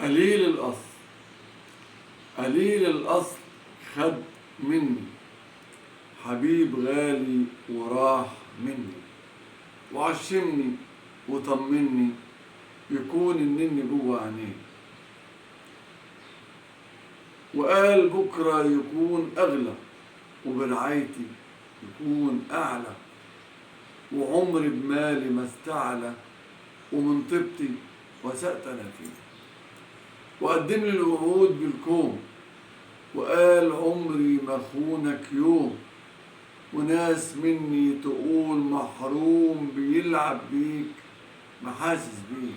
قليل الأصل. قليل الأصل خد مني حبيب غالي وراح مني، وعشمني وطمني يكون النني جوه عينيه، وقال بكرة يكون أغلى وبرعايتي يكون أعلى، وعمري بمالي ما استعلى، ومن طيبتي وسأت أنا فيه. وقدم لي الوعود بالكون وقال عمري ما خونك يوم، وناس مني تقول محروم بيلعب بيك ما حاسس بيك.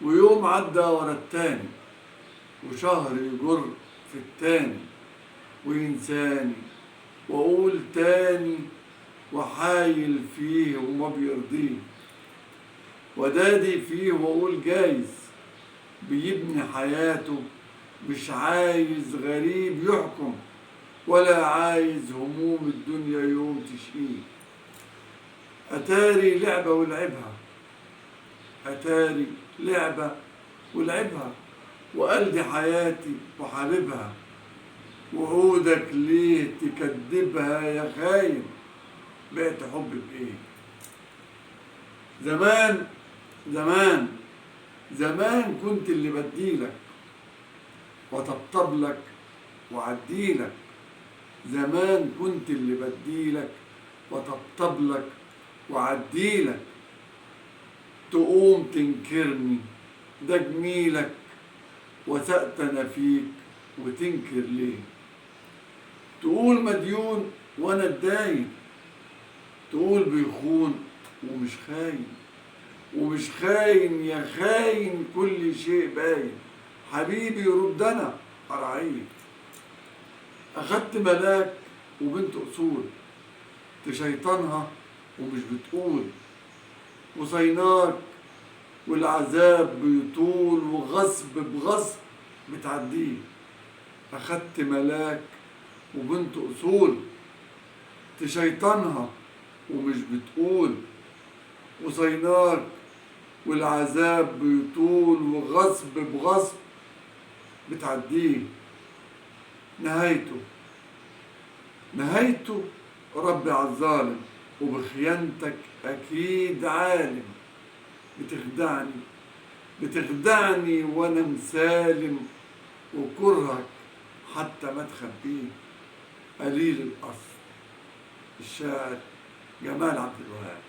ويوم عدى ورا التاني، وشهر يجر في التاني، وينساني واقول تاني، وحايل فيه وما بيرضيه، ودادي فيه واقول جايز بيبني حياته، مش عايز غريب يحكم، ولا عايز هموم الدنيا يوم تشقيه. أتاري لعبة ولعبها، أتاري لعبة ولعبها، وقال دي حياتي وحبيبها، وعودك ليه تكدبها يا خاين، بعت حب بإيه؟ زمان زمان زمان كنت اللي بديلك وطبطب لك وعديلك، زمان كنت اللي بديلك وطبطب لك وعديلك، تقوم تنكرني ده جميلك، وسأت أنا فيك وتنكر ليه؟ تقول مديون وأنا اتداين، تقول بيخون ومش خاين، ومش خاين يا خاين كل شيء باين، حبيبي ردنا أرعيك. أخدت ملاك وبنت أصول، تشيطنها ومش بتقول، وصيناك والعذاب بيطول، وغصب بغصب بتعديه. أخدت ملاك وبنت أصول، تشيطنها ومش بتقول، وصيناك والعذاب بيطول، وغصب بغصب بتعديه. نهايته ربي عالظالم، وبخيانتك أكيد عالم، بتخدعني وأنا مسالم، وكرهك حتى ما تخبيه. قليل الأصل. الشاعر جمال عبد الوهاب.